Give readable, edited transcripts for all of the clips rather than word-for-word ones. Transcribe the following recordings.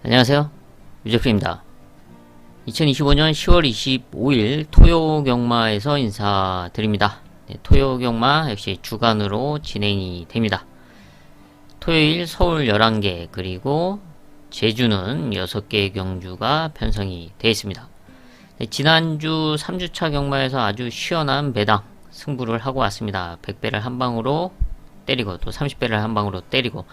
안녕하세요, 유재프입니다. 2025년 10월 25일 토요경마에서 인사드립니다. 네, 토요경마 역시 주간으로 진행이 됩니다. 토요일 서울 11개 그리고 제주는 6개의 경주가 편성이 되어 있습니다. 네, 지난주 3주차 경마에서 아주 시원한 배당 승부를 하고 왔습니다. 100배를 한 방으로 때리고 또 30배를 한 방으로 때리고,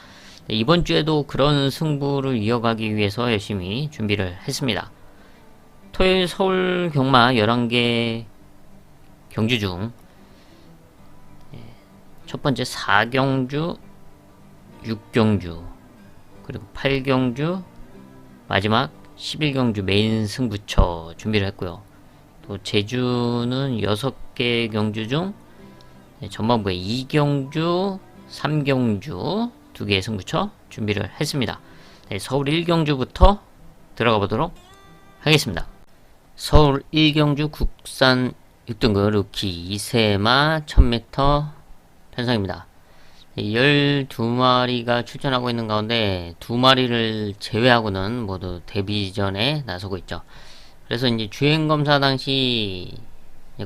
네, 이번 주에도 그런 승부를 이어가기 위해서 열심히 준비를 했습니다. 토요일 서울 경마 11개 경주 중 첫 번째 4경주, 6경주, 그리고 8경주, 마지막 11경주 메인 승부처 준비를 했고요. 또 제주는 6개 경주 중 전반부에 2경주, 3경주 2개의 승부처 준비를 했습니다. 네, 서울 1경주부터 들어가 보도록 하겠습니다. 서울 1경주 국산 6등급 루키 이세마 1000m 편성입니다. 12마리가 출전하고 있는 가운데 2마리를 제외하고는 모두 데뷔전에 나서고 있죠. 그래서 이제 주행검사 당시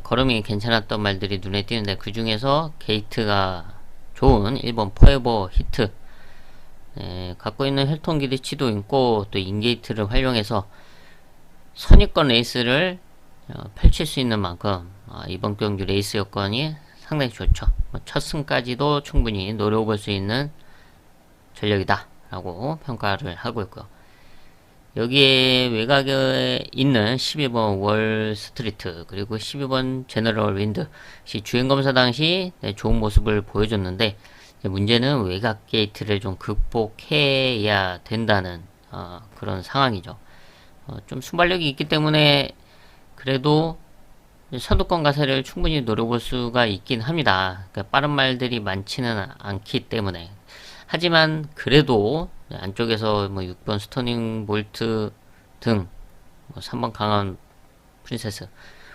걸음이 괜찮았던 말들이 눈에 띄는데, 그 중에서 게이트가 좋은 1번 포에버 히트, 갖고 있는 혈통 기대치도 있고 또 인게이트를 활용해서 선입권 레이스를 펼칠 수 있는 만큼 이번 경주 레이스 여건이 상당히 좋죠. 첫 승까지도 충분히 노려볼 수 있는 전력이다 라고 평가를 하고 있고요. 여기에 외곽에 있는 12번 월 스트리트 그리고 12번 제너럴 윈드 주행검사 당시 좋은 모습을 보여줬는데, 문제는 외곽 게이트를 좀 극복해야 된다는 그런 상황이죠. 좀 순발력이 있기 때문에 그래도 선두권 가세를 충분히 노려볼 수가 있긴 합니다. 그러니까 빠른 말들이 많지는 않기 때문에. 하지만 그래도 안쪽에서 뭐 6번 스토닝 볼트 등, 3번 강한 프린세스,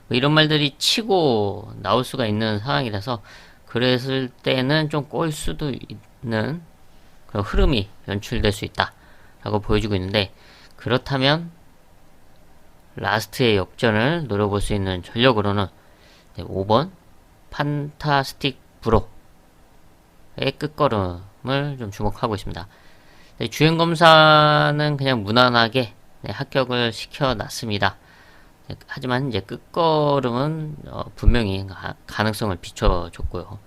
이런 말들이 치고 나올 수가 있는 상황이라서, 그랬을 때는 좀 꼬일 수도 있는 그런 흐름이 연출될 수 있다 라고 보여주고 있는데, 그렇다면 라스트의 역전을 노려볼 수 있는 전력으로는 5번 판타스틱 브로의 끝걸음을 좀 주목하고 있습니다. 주행검사는 그냥 무난하게 합격을 시켜놨습니다. 하지만 이제 끝걸음은 분명히 가능성을 비춰줬고요.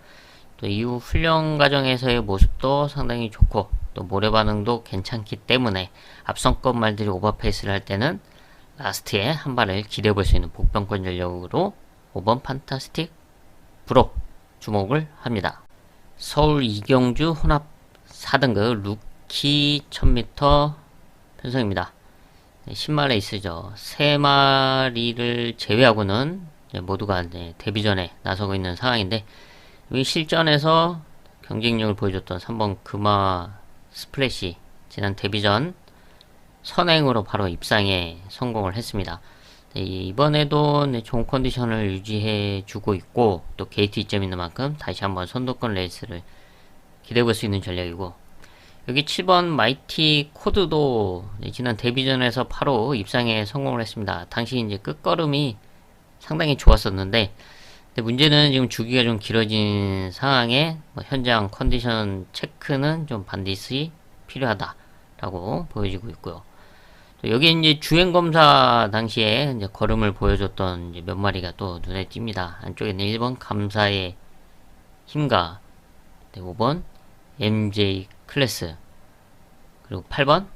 또 이후 훈련 과정에서의 모습도 상당히 좋고 또 모래 반응도 괜찮기 때문에 앞선급 말들이 오버페이스를 할 때는 라스트에 한 발을 기대해 볼 수 있는 복병권 전력으로 5번 판타스틱 브로 주목을 합니다. 서울 이경주 혼합 4등급 루키 1000m 편성입니다. 10마 레이스죠. 3마리를 제외하고는 모두가 데뷔전에 나서고 있는 상황인데, 이 실전에서 경쟁력을 보여줬던 3번 금화 스플래시 지난 데뷔전 선행으로 바로 입상에 성공을 했습니다. 이번에도 좋은 컨디션을 유지해 주고 있고 또 게이트 이점 있는 만큼 다시 한번 선두권 레이스를 기대해 볼 수 있는 전략이고, 여기 7번 마이티 코드도 지난 데뷔전에서 바로 입상에 성공을 했습니다. 당시 이제 끝걸음이 상당히 좋았었는데, 문제는 지금 주기가 좀 길어진 상황에 현장 컨디션 체크는 좀 반드시 필요하다라고 보여지고 있고요. 여기 이제 주행검사 당시에 이제 걸음을 보여줬던 이제 몇 마리가 또 눈에 띕니다. 안쪽에는 1번 감사의 힘과 5번 MJ 클래스 그리고 8번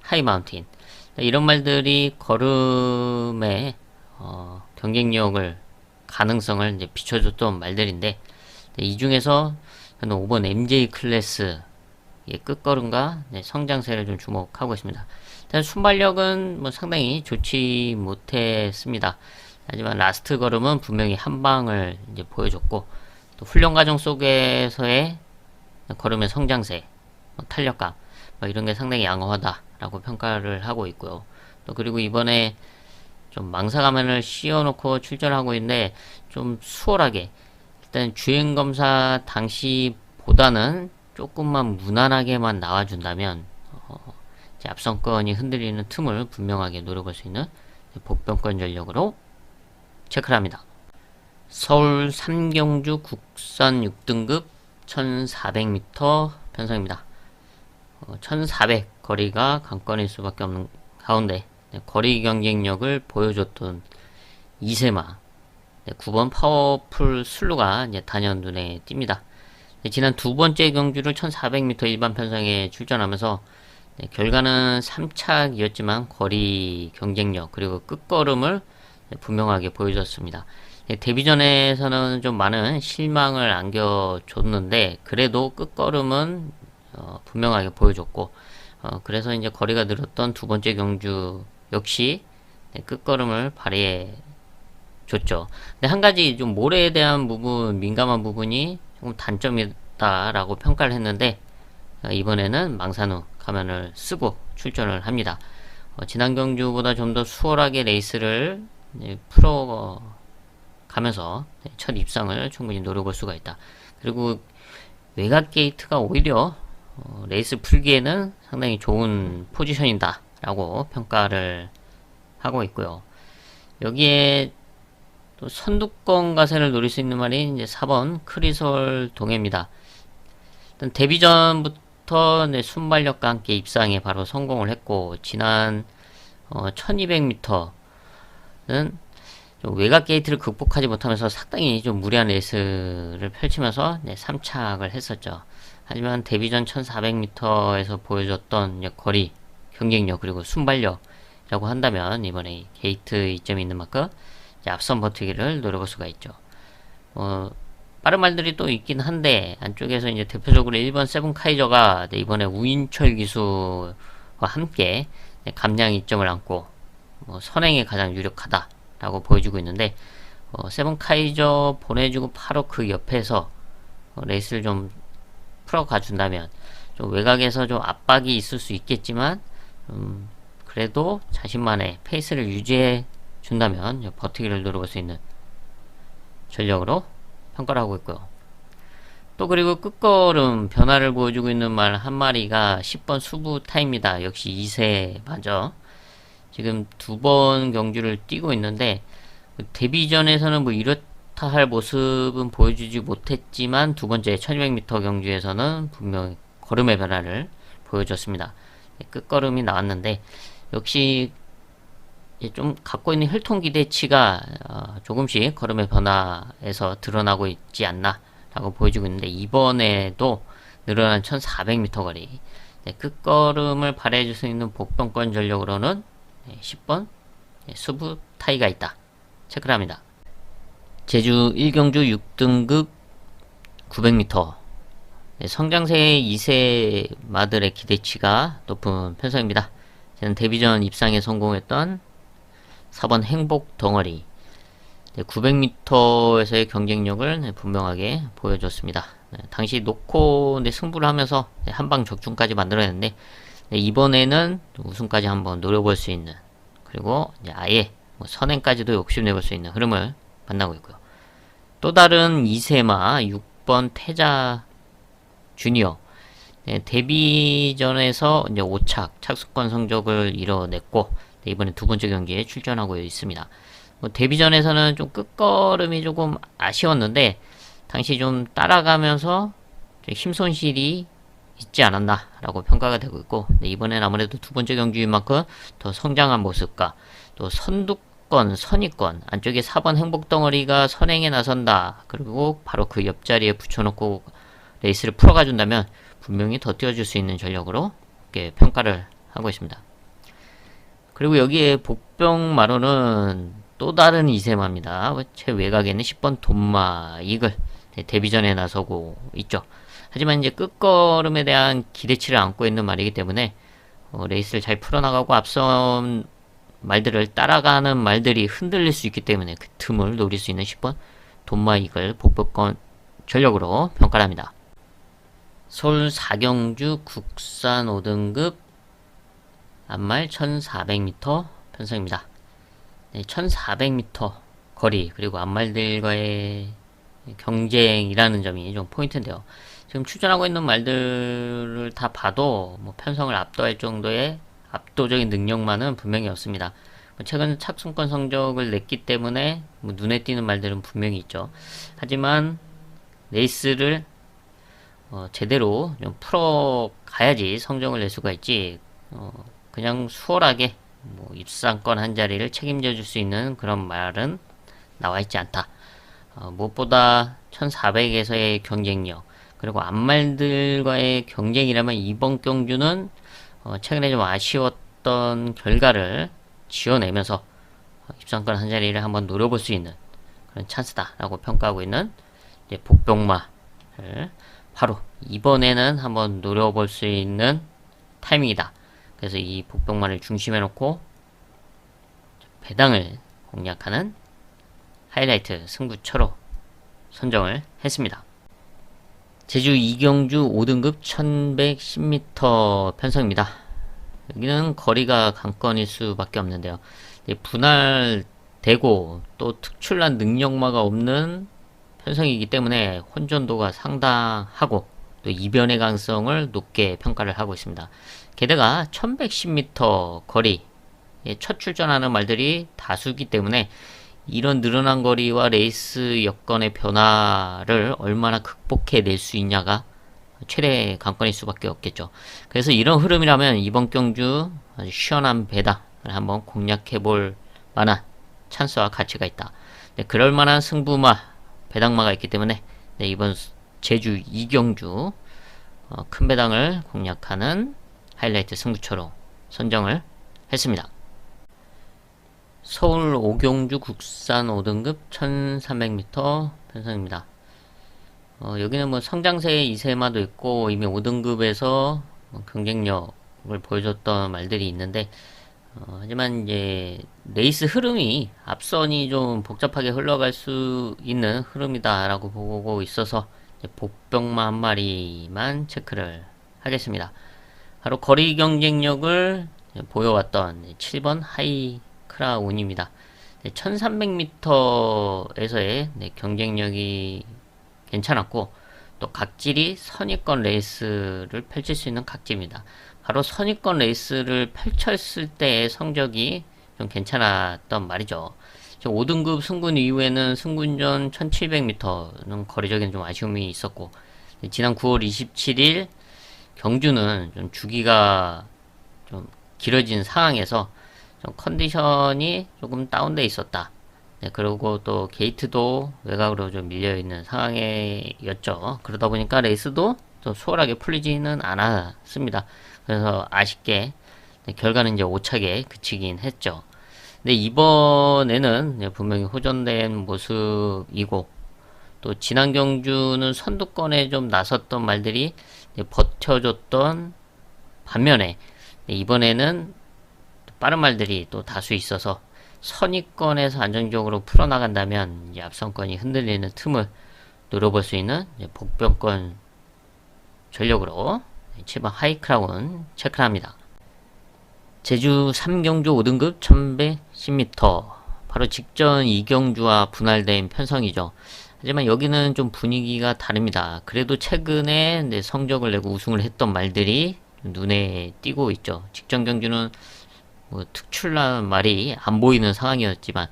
하이마운틴, 이런 말들이 걸음의 경쟁력을 가능성을 이제 비춰줬던 말들인데, 이 중에서 저는 5번 MJ 클래스의 끝걸음과 성장세를 좀 주목하고 있습니다. 일단 순발력은 상당히 좋지 못했습니다. 하지만 라스트 걸음은 분명히 한 방을 이제 보여줬고, 또 훈련 과정 속에서의 걸음의 성장세, 탄력감, 이런 게 상당히 양호하다라고 평가를 하고 있고요. 또 그리고 이번에 좀 망사 가면을 씌워놓고 출전하고 있는데, 좀 수월하게 일단 주행검사 당시보다는 조금만 무난하게만 나와준다면 앞선권이 흔들리는 틈을 분명하게 노려볼 수 있는 복병권 전력으로 체크를 합니다. 서울 삼경주 국산 6등급 1400m 편성입니다. 1400 거리가 관건일 수밖에 없는 가운데 거리 경쟁력을 보여줬던 이세마 9번 파워풀 슬루가 단연 눈에 띕니다. 지난 두 번째 경주를 1400m 일반 편성에 출전하면서 결과는 3착이었지만 거리 경쟁력 그리고 끝걸음을 분명하게 보여줬습니다. 데뷔전에서는 좀 많은 실망을 안겨줬는데 그래도 끝걸음은 분명하게 보여줬고 그래서 이제 거리가 늘었던 두 번째 경주 역시 끝걸음을 발휘해 줬죠. 근데 한 가지 좀 모래에 대한 부분, 민감한 부분이 조금 단점이다라고 평가를 했는데 이번에는 망산 후 가면을 쓰고 출전을 합니다. 지난 경주보다 좀 더 수월하게 레이스를 풀어가면서 첫 입상을 충분히 노려볼 수가 있다. 그리고 외곽 게이트가 오히려 레이스 풀기에는 상당히 좋은 포지션이다 라고 평가를 하고 있고요. 여기에 또 선두권 가세를 노릴 수 있는 말이 이제 4번 크리솔 동해입니다. 일단 데뷔전부터 순발력과 함께 입상에 바로 성공을 했고 지난 1200m는 좀 외곽 게이트를 극복하지 못하면서 상당히 좀 무리한 레이스를 펼치면서 3착을 했었죠. 하지만 데뷔전 1400m에서 보여줬던 거리, 경쟁력 그리고 순발력이라고 한다면 이번에 게이트 이점이 있는 만큼 앞선 버티기를 노려볼 수가 있죠. 빠른 말들이 또 있긴 한데 안쪽에서 이제 대표적으로 1번 세븐카이저가 이번에 우인철 기수와 함께 감량 이점을 안고 선행에 가장 유력하다라고 보여주고 있는데 세븐카이저 보내주고 바로 그 옆에서 레이스를 좀 풀어가준다면 좀 외곽에서 좀 압박이 있을 수 있겠지만 그래도 자신만의 페이스를 유지해 준다면 버티기를 노려볼 수 있는 전력으로 평가를 하고 있고요. 또 그리고 끝걸음 변화를 보여주고 있는 말 한 마리가 10번 수부타입니다. 역시 2세마저 지금 두 번 경주를 뛰고 있는데 데뷔전에서는 이렇다 할 모습은 보여주지 못했지만 두 번째 1200m 경주에서는 분명히 걸음의 변화를 보여줬습니다. 끝걸음이 나왔는데 역시 좀 갖고 있는 혈통 기대치가 조금씩 걸음의 변화에서 드러나고 있지 않나 라고 보여주고 있는데 이번에도 늘어난 1400m 거리 끝걸음을 발휘해줄 수 있는 복병권 전력으로는 10번 수부 타이가 있다 체크를 합니다. 제주 1경주 6등급 900m 성장세의 2세 마들의 기대치가 높은 편성입니다. 저는 데뷔전 입상에 성공했던 4번 행복 덩어리 900m에서의 경쟁력을 분명하게 보여줬습니다. 당시 놓고 승부를 하면서 한방 적중까지 만들어냈는데 이번에는 우승까지 한번 노려볼 수 있는 그리고 이제 아예 선행까지도 욕심내볼 수 있는 흐름을 만나고 있고요. 또 다른 2세마 6번 태자 주니어 데뷔전에서 이제 5착 착수권 성적을 이뤄냈고 이번에 두 번째 경기에 출전하고 있습니다. 데뷔전에서는 좀 끝걸음이 조금 아쉬웠는데 당시 좀 따라가면서 힘손실이 있지 않았나 라고 평가가 되고 있고 이번엔 아무래도 두 번째 경기인 만큼 더 성장한 모습과 또 선두권, 선위권 안쪽에 4번 행복덩어리가 선행에 나선다 그리고 바로 그 옆자리에 붙여놓고 레이스를 풀어가 준다면 분명히 더 뛰어줄 수 있는 전력으로 이렇게 평가를 하고 있습니다. 그리고 여기에 복병마로는 또 다른 이세마입니다. 제 외곽에는 10번 돈마 이글 데뷔전에 나서고 있죠. 하지만 이제 끝걸음에 대한 기대치를 안고 있는 말이기 때문에 레이스를 잘 풀어나가고 앞선 말들을 따라가는 말들이 흔들릴 수 있기 때문에 그 틈을 노릴 수 있는 10번 돈마 이글 복병권 전력으로 평가를 합니다. 서울 4경주 국산 5등급 앞말 1400m 편성입니다. 1400m 거리 그리고 앞말들과의 경쟁이라는 점이 좀 포인트인데요. 지금 출전하고 있는 말들을 다 봐도 편성을 압도할 정도의 압도적인 능력만은 분명히 없습니다. 최근 착순권 성적을 냈기 때문에 눈에 띄는 말들은 분명히 있죠. 하지만 레이스를 제대로 좀 풀어가야지 성적을 낼 수가 있지. 그냥 수월하게 입상권 한 자리를 책임져 줄 수 있는 그런 말은 나와 있지 않다. 무엇보다 1400에서의 경쟁력, 그리고 앞말들과의 경쟁이라면 이번 경주는 최근에 좀 아쉬웠던 결과를 지어내면서 입상권 한 자리를 한번 노려볼 수 있는 그런 찬스다라고 평가하고 있는 복병마를 바로 이번에는 한번 노려볼 수 있는 타이밍이다. 그래서 이 복병마를 중심에 놓고 배당을 공략하는 하이라이트 승부처로 선정을 했습니다. 제주 이경주 5등급 1110m 편성입니다. 여기는 거리가 관건일 수밖에 없는데요. 분할되고 또 특출난 능력마가 없는 편성이기 때문에 혼전도가 상당하고 또 이변의 가능성을 높게 평가를 하고 있습니다. 게다가 1110m 거리, 첫 출전하는 말들이 다수기 때문에 이런 늘어난 거리와 레이스 여건의 변화를 얼마나 극복해 낼 수 있냐가 최대 관건일 수밖에 없겠죠. 그래서 이런 흐름이라면 이번 경주 아주 시원한 배당을 한번 공략해 볼 만한 찬스와 가치가 있다. 그럴 만한 승부마, 배당마가 있기 때문에 이번 제주 이경주 큰 배당을 공략하는 하이라이트 승부처로 선정을 했습니다. 서울 오경주 국산 5등급 1300m 편성입니다. 여기는 성장세 이세마도 있고 이미 5등급에서 경쟁력을 보여줬던 말들이 있는데 하지만 이제 레이스 흐름이 앞선이 좀 복잡하게 흘러갈 수 있는 흐름이다라고 보고 있어서 복병마 한 마리만 체크를 하겠습니다. 바로 거리 경쟁력을 보여왔던 7번 하이 크라운입니다. 1300m에서의 경쟁력이 괜찮았고 또 각질이 선입권 레이스를 펼칠 수 있는 각질입니다. 바로 선입권 레이스를 펼쳤을 때의 성적이 좀 괜찮았던 말이죠. 5등급 승군 이후에는 승군전 1700m는 거리적인 좀 아쉬움이 있었고 지난 9월 27일 경주는 좀 주기가 좀 길어진 상황에서 좀 컨디션이 조금 다운돼 있었다. 그리고 또 게이트도 외곽으로 좀 밀려있는 상황이었죠. 그러다 보니까 레이스도 좀 수월하게 풀리지는 않았습니다. 그래서 아쉽게 결과는 이제 오차게 그치긴 했죠. 근데 이번에는 분명히 호전된 모습이고 또 지난 경주는 선두권에 좀 나섰던 말들이 버텨줬던 반면에 이번에는 빠른 말들이 또 다수 있어서 선입권에서 안정적으로 풀어나간다면 이제 앞선권이 흔들리는 틈을 노려볼 수 있는 복병권 전력으로 7번 하이크라운 체크를 합니다. 제주 3경주 5등급 1110m 바로 직전 2경주와 분할된 편성이죠. 하지만 여기는 좀 분위기가 다릅니다. 그래도 최근에 성적을 내고 우승을 했던 말들이 눈에 띄고 있죠. 직전 경주는 특출난 말이 안 보이는 상황이었지만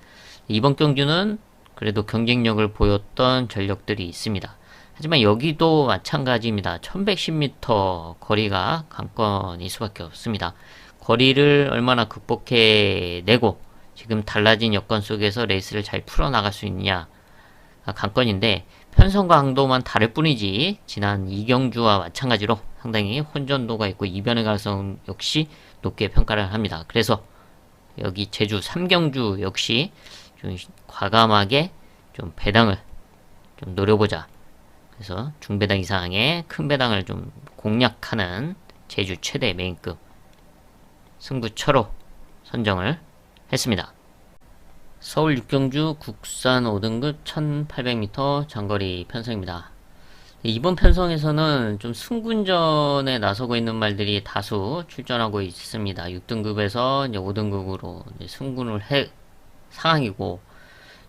이번 경주는 그래도 경쟁력을 보였던 전력들이 있습니다. 하지만 여기도 마찬가지입니다. 1110m 거리가 관건일 수밖에 없습니다. 거리를 얼마나 극복해내고 지금 달라진 여건 속에서 레이스를 잘 풀어나갈 수 있느냐가 관건인데 편성과 강도만 다를 뿐이지 지난 이경주와 마찬가지로 상당히 혼전도가 있고 이변의 가능성 역시 높게 평가를 합니다. 그래서 여기 제주 3경주 역시 좀 과감하게 좀 배당을 좀 노려보자. 그래서 중배당 이상의 큰 배당을 좀 공략하는 제주 최대 메인급 승부처로 선정을 했습니다. 서울 6경주 국산 5등급 1800m 장거리 편성입니다. 이번 편성에서는 좀 승군전에 나서고 있는 말들이 다수 출전하고 있습니다. 6등급에서 이제 5등급으로 이제 승군을 해 상황이고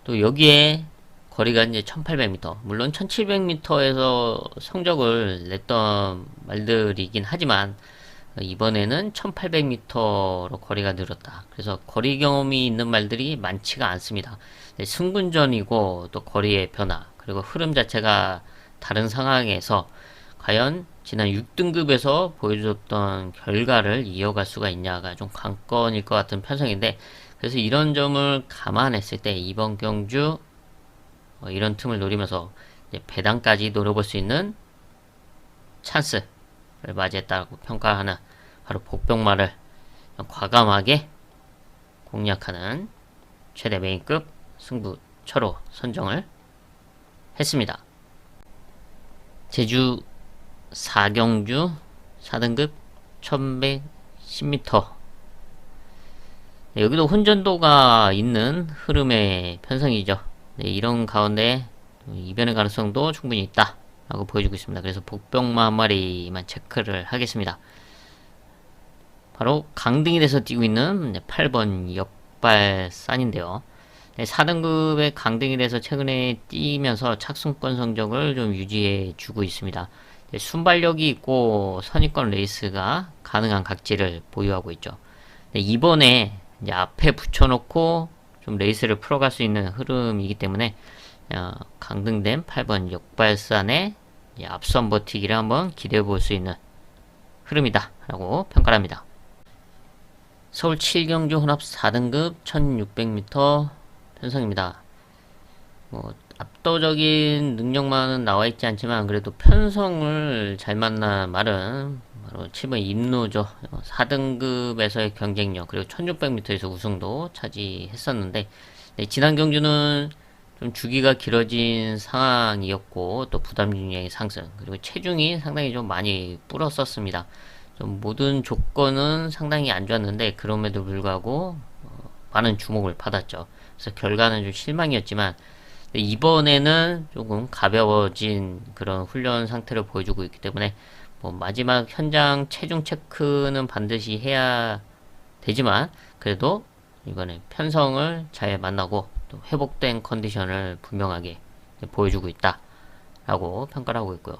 또 여기에 거리가 이제 1800m, 물론 1700m에서 성적을 냈던 말들이긴 하지만 이번에는 1800m로 거리가 늘었다. 그래서 거리 경험이 있는 말들이 많지가 않습니다. 승군전이고 또 거리의 변화 그리고 흐름 자체가 다른 상황에서 과연 지난 6등급에서 보여줬던 결과를 이어갈 수가 있냐가 좀 관건일 것 같은 편성인데, 그래서 이런 점을 감안했을 때 이번 경주 이런 틈을 노리면서 배당까지 노려볼 수 있는 찬스를 맞이했다고 평가하는 바로 복병마를 과감하게 공략하는 최대 메인급 승부처로 선정을 했습니다. 제주 4경주 4등급 1110m. 여기도 혼전도가 있는 흐름의 편성이죠. 이런 가운데 이변의 가능성도 충분히 있다 라고 보여주고 있습니다. 그래서 복병마 한 마리만 체크를 하겠습니다. 바로 강등이 돼서 뛰고 있는 8번 역발산인데요. 4등급의 강등이 돼서 최근에 뛰면서 착순권 성적을 좀 유지해 주고 있습니다. 순발력이 있고 선입권 레이스가 가능한 각지를 보유하고 있죠. 이번에 이제 앞에 붙여놓고 좀 레이스를 풀어갈 수 있는 흐름이기 때문에 강등된 8번 역발산의 앞선 버티기를 한번 기대해 볼 수 있는 흐름이다 라고 평가를 합니다. 서울 7경주 혼합 4등급 1600m 편성입니다. 압도적인 능력만은 나와있지 않지만 그래도 편성을 잘 만난 말은 바로 7번 임노죠. 4등급에서의 경쟁력 그리고 1600m에서 우승도 차지했었는데, 지난 경주는 좀 주기가 길어진 상황이었고 또 부담 중량의 상승 그리고 체중이 상당히 좀 많이 불었었습니다. 좀 모든 조건은 상당히 안 좋았는데 그럼에도 불구하고 많은 주목을 받았죠. 그래서 결과는 좀 실망이었지만 이번에는 조금 가벼워진 그런 훈련 상태를 보여주고 있기 때문에 마지막 현장 체중 체크는 반드시 해야 되지만 그래도 이번에 편성을 잘 만나고 또 회복된 컨디션을 분명하게 보여주고 있다 라고 평가를 하고 있고요.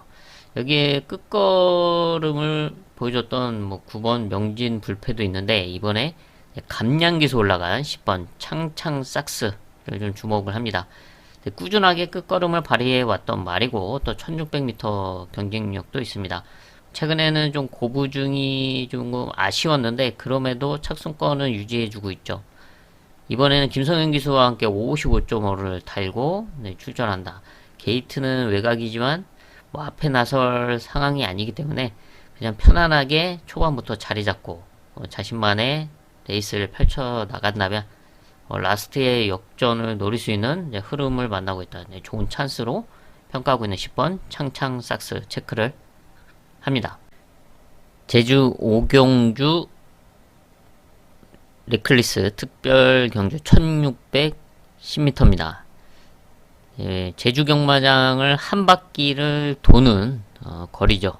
여기에 끝걸음을 보여줬던 9번 명진 불패도 있는데, 이번에 감량기수 올라간 10번 창창 삭스를 좀 주목을 합니다. 꾸준하게 끝걸음을 발휘해 왔던 말이고 또 1600m 경쟁력도 있습니다. 최근에는 좀 고부중이 좀 아쉬웠는데 그럼에도 착순권을 유지해주고 있죠. 이번에는 김성현 기수와 함께 55.5를 달고 출전한다. 게이트는 외곽이지만 앞에 나설 상황이 아니기 때문에 그냥 편안하게 초반부터 자리 잡고 자신만의 레이스를 펼쳐 나간다면 라스트의 역전을 노릴 수 있는 흐름을 만나고 있다. 좋은 찬스로 평가하고 있는 10번 창창 삭스 체크를 합니다. 제주 5경주 레클리스 특별 경주 1610m입니다. 제주 경마장을 한 바퀴를 도는 거리죠.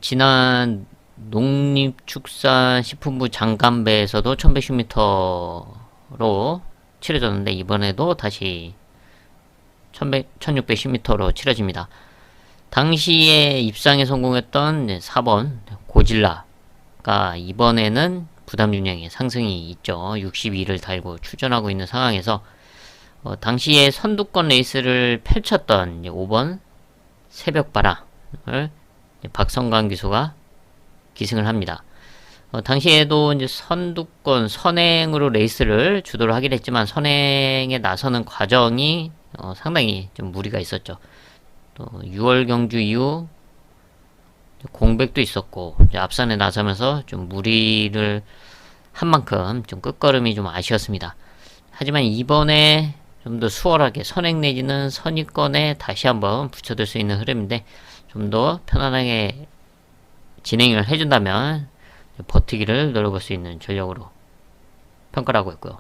지난 농림축산식품부 장간배에서도 1110m로 치러졌는데 이번에도 다시 1610m로 치러집니다. 당시에 입상에 성공했던 4번 고질라가 이번에는 부담 윤량의 상승이 있죠. 62를 달고 출전하고 있는 상황에서 당시에 선두권 레이스를 펼쳤던 5번 새벽바람을 박성광 기수가 기승을 합니다. 당시에도 이제 선두권 선행으로 레이스를 주도를 하긴 했지만 선행에 나서는 과정이 상당히 좀 무리가 있었죠. 또 6월 경주 이후 공백도 있었고 앞선에 나서면서 좀 무리를 한 만큼 좀 끝걸음이 좀 아쉬웠습니다. 하지만 이번에 좀 더 수월하게 선행 내지는 선입권에 다시 한번 붙여들 수 있는 흐름인데 좀 더 편안하게 진행을 해준다면 버티기를 노려볼 수 있는 전력으로 평가를 하고 있고요.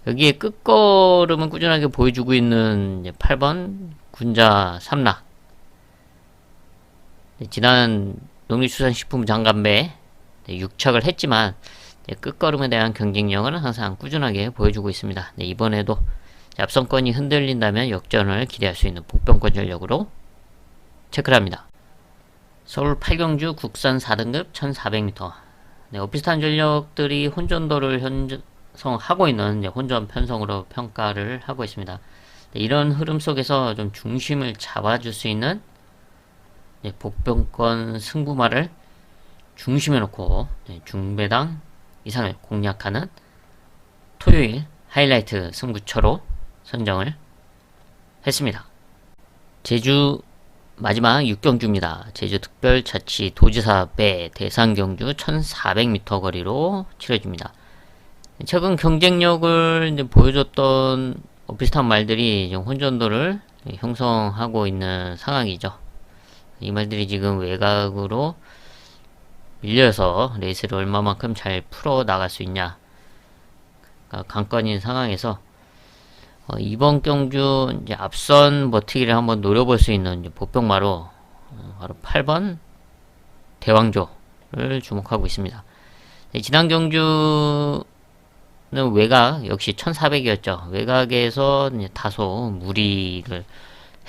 여기에 끝걸음은 꾸준하게 보여주고 있는 8번 군자 삼락. 지난 농림수산식품 장간배 6착을 했지만 끝걸음에 대한 경쟁력은 항상 꾸준하게 보여주고 있습니다. 이번에도 앞선권이 흔들린다면 역전을 기대할 수 있는 복병권 전력으로 체크를 합니다. 서울 8경주 국산 4등급 1400m. 네, 비슷한 전력들이 혼전도를 형성하고 있는 혼전 편성으로 평가를 하고 있습니다. 네, 이런 흐름 속에서 좀 중심을 잡아줄 수 있는 복병권 승부마를 중심에 놓고 중배당 이상을 공략하는 토요일 하이라이트 승부처로 선정을 했습니다. 제주 마지막 6경주입니다. 제주특별자치도지사 배 대상경주 1400m 거리로 치러집니다. 최근 경쟁력을 보여줬던 비슷한 말들이 혼전도를 형성하고 있는 상황이죠. 이 말들이 지금 외곽으로 밀려서 레이스를 얼마만큼 잘 풀어 나갈 수 있냐 관건인 상황에서 이번 경주 이제 앞선 버티기를 한번 노려볼 수 있는 복병마로 바로 8번 대왕조를 주목하고 있습니다. 지난 경주는 외곽 역시 1400이었죠. 외곽에서 다소 무리를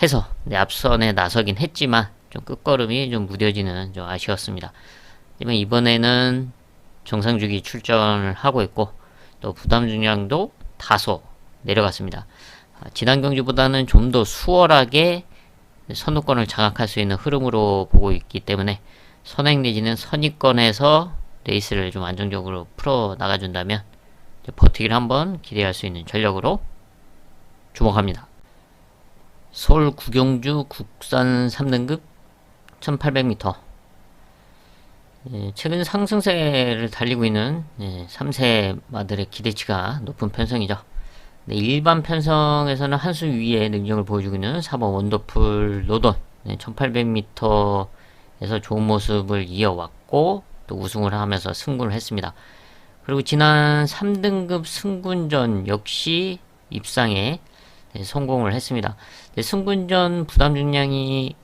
해서 앞선에 나서긴 했지만 좀 끝걸음이 좀 무뎌지는 좀 아쉬웠습니다. 하지만 이번에는 정상주기 출전을 하고 있고 또 부담 중량도 다소 내려갔습니다. 지난 경주보다는 좀 더 수월하게 선두권을 장악할 수 있는 흐름으로 보고 있기 때문에 선행 내지는 선입권에서 레이스를 좀 안정적으로 풀어 나가준다면 버티기를 한번 기대할 수 있는 전력으로 주목합니다. 서울 구경주 국산 3등급 1800m. 최근 상승세를 달리고 있는 3세 마들의 기대치가 높은 편성이죠. 일반 편성에서는 한 수 위의 능력을 보여주고 있는 4번 원더풀 노던 1800m에서 좋은 모습을 이어왔고 또 우승을 하면서 승부를 했습니다. 그리고 지난 3등급 승군전 역시 입상에 성공을 했습니다. 승군전 부담 중량이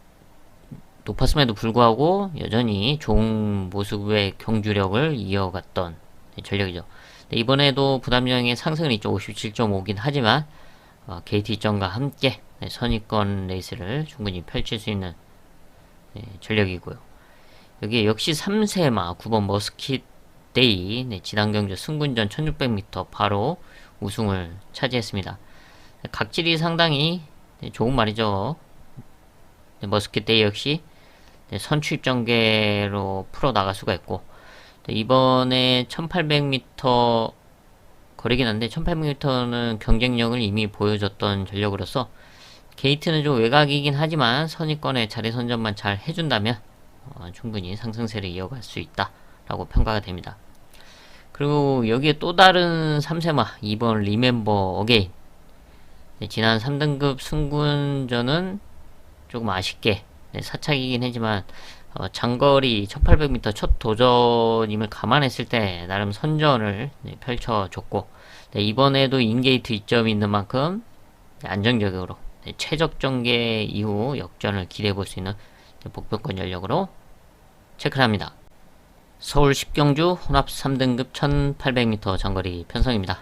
높았음에도 불구하고 여전히 좋은 모습의 경주력을 이어갔던 전력이죠. 이번에도 부담량의 상승은 있죠. 57.5긴 하지만 KT점과 함께 선입권 레이스를 충분히 펼칠 수 있는 전력이고요. 여기에 역시 3세마 9번 머스킷데이 지난 경주 승군전 1600m 바로 우승을 차지했습니다. 각질이 상당히 좋은 말이죠. 머스킷데이 역시 선취입 전개로 풀어 나갈 수가 있고 이번에 1800m 거리긴 한데 1800m는 경쟁력을 이미 보여줬던 전력으로서 게이트는 좀 외곽이긴 하지만 선입권의 자리 선점만 잘 해준다면 충분히 상승세를 이어갈 수 있다 라고 평가가 됩니다. 그리고 여기에 또 다른 3세마 2번 리멤버 어게인 지난 3등급 승군전은 조금 아쉽게 사착이긴 하지만 장거리 1800m 첫 도전임을 감안했을 때 나름 선전을 펼쳐줬고 이번에도 인게이트 이점이 있는 만큼 안정적으로 최적 전개 이후 역전을 기대해볼 수 있는 복병권 전력으로 체크를 합니다. 서울 10경주 혼합 3등급 1800m 장거리 편성입니다.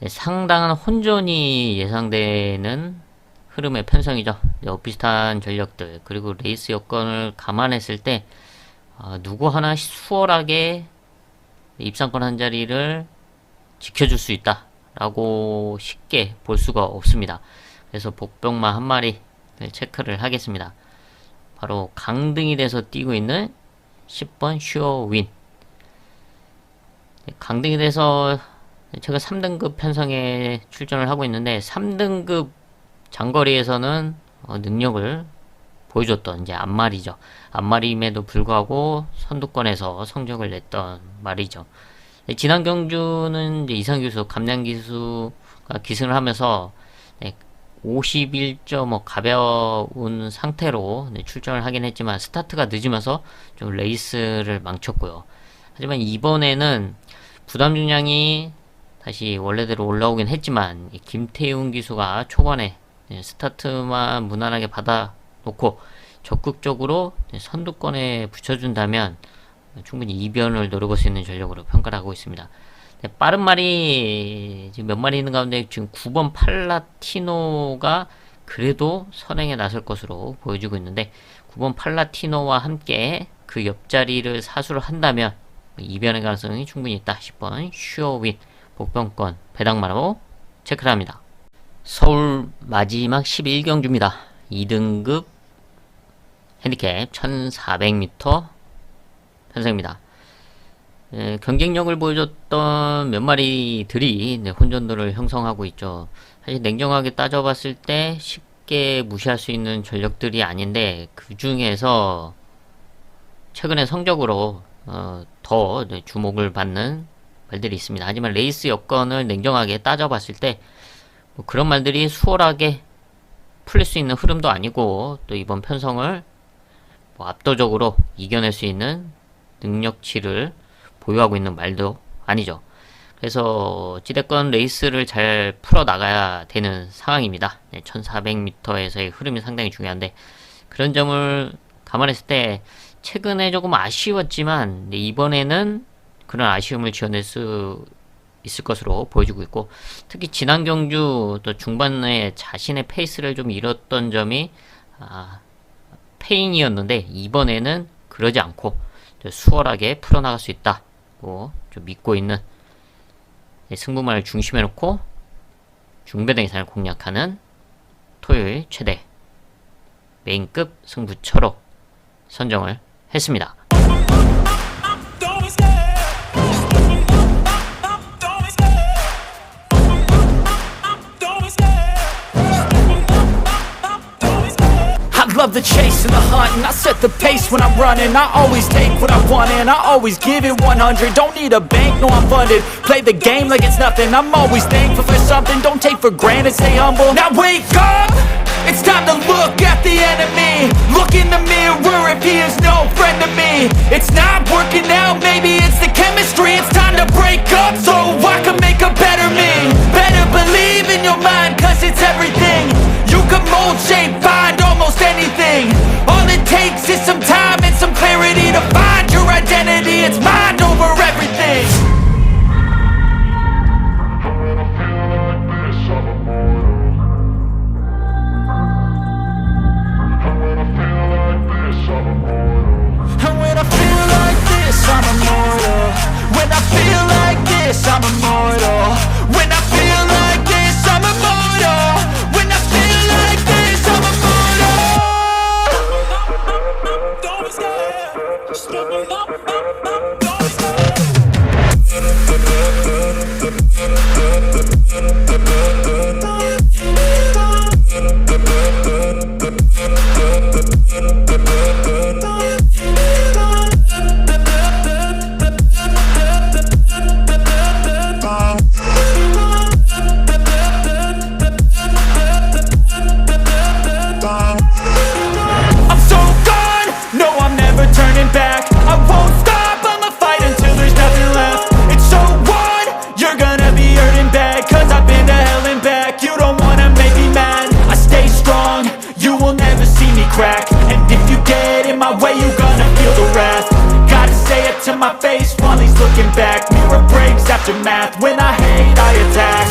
상당한 혼전이 예상되는 흐름의 편성이죠. 비슷한 전력들 그리고 레이스 여건을 감안했을 때 누구 하나 수월하게 입상권 한 자리를 지켜줄 수 있다 라고 쉽게 볼 수가 없습니다. 그래서 복병마 한 마리 체크를 하겠습니다. 바로 강등이 돼서 뛰고 있는 10번 슈어윈. 강등이 돼서 제가 3등급 편성에 출전을 하고 있는데 3등급 장거리에서는 능력을 보여줬던 이제 앞말이죠. 앞말임에도 불구하고 선두권에서 성적을 냈던 말이죠. 지난 경주는 이제 이상규수, 감량기수가 기승을 하면서 51점 가벼운 상태로 출전을 하긴 했지만 스타트가 늦으면서 좀 레이스를 망쳤고요. 하지만 이번에는 부담 중량이 다시 원래대로 올라오긴 했지만 김태훈 기수가 초반에 스타트만 무난하게 받아놓고 적극적으로 선두권에 붙여준다면 충분히 이변을 노려볼 수 있는 전력으로 평가를 하고 있습니다. 빠른 말이 지금 몇 마리 있는 가운데 지금 9번 팔라티노가 그래도 선행에 나설 것으로 보여지고 있는데 9번 팔라티노와 함께 그 옆자리를 사수를 한다면 이변의 가능성이 충분히 있다. 10번 슈어윈 복병권 배당마로 체크를 합니다. 서울 마지막 11경주입니다. 2등급 핸디캡 1400m 편성입니다. 경쟁력을 보여줬던 몇 마리들이 혼전도를 형성하고 있죠. 사실 냉정하게 따져봤을 때 쉽게 무시할 수 있는 전력들이 아닌데 그 중에서 최근의 성적으로 더 주목을 받는 말들이 있습니다. 하지만 레이스 여건을 냉정하게 따져봤을 때 뭐 그런 말들이 수월하게 풀릴 수 있는 흐름도 아니고 또 이번 편성을 뭐 압도적으로 이겨낼 수 있는 능력치를 보유하고 있는 말도 아니죠. 그래서 어찌됐건 레이스를 잘 풀어나가야 되는 상황입니다. 1400m에서의 흐름이 상당히 중요한데 그런 점을 감안했을 때 최근에 조금 아쉬웠지만 이번에는 그런 아쉬움을 지어낼 수 있을 것으로 보여지고 있고 특히 지난 경주 또 중반에 자신의 페이스를 좀 잃었던 점이 페인이었는데 이번에는 그러지 않고 수월하게 풀어나갈 수 있다고 좀 믿고 있는 승부만을 중심에 놓고 중배당 이상을 공략하는 토요일 최대 메인급 승부처로 선정을 했습니다. Love the chase and the hunt, and I set the pace when I'm running. I always take what I want and I always give it 100. Don't need a bank, no I'm funded. Play the game like it's nothing. I'm always thankful for something. Don't take for granted, stay humble. Now wake up, it's time to look at the enemy. Look in the mirror if he is no friend to me. It's not working out, maybe it's the chemistry. It's time to break up so I can make a better me. Better believe in your mind, cause it's everything. You can mold, shape, find almost anything. All it takes is some time and some clarity to find your identity. It's mind over everything. And when I feel like this, I'm immortal. When I feel like this, I'm immortal. When I feel like this, I'm immortal. When I feel like this, I'm immortal. Don't stop, stepping up, don't I'm so gone, no I'm never turning back. I won't stop, I'ma fight until there's nothing left. It's so on, you're gonna be hurting bad. Cause I've been to hell and back. You don't wanna make me mad. I stay strong, you will never see me crack. And if you get in my way, you're gonna feel the wrath. Gotta say it to my face while he's looking back. Mirror breaks after math. When I hate, I attack.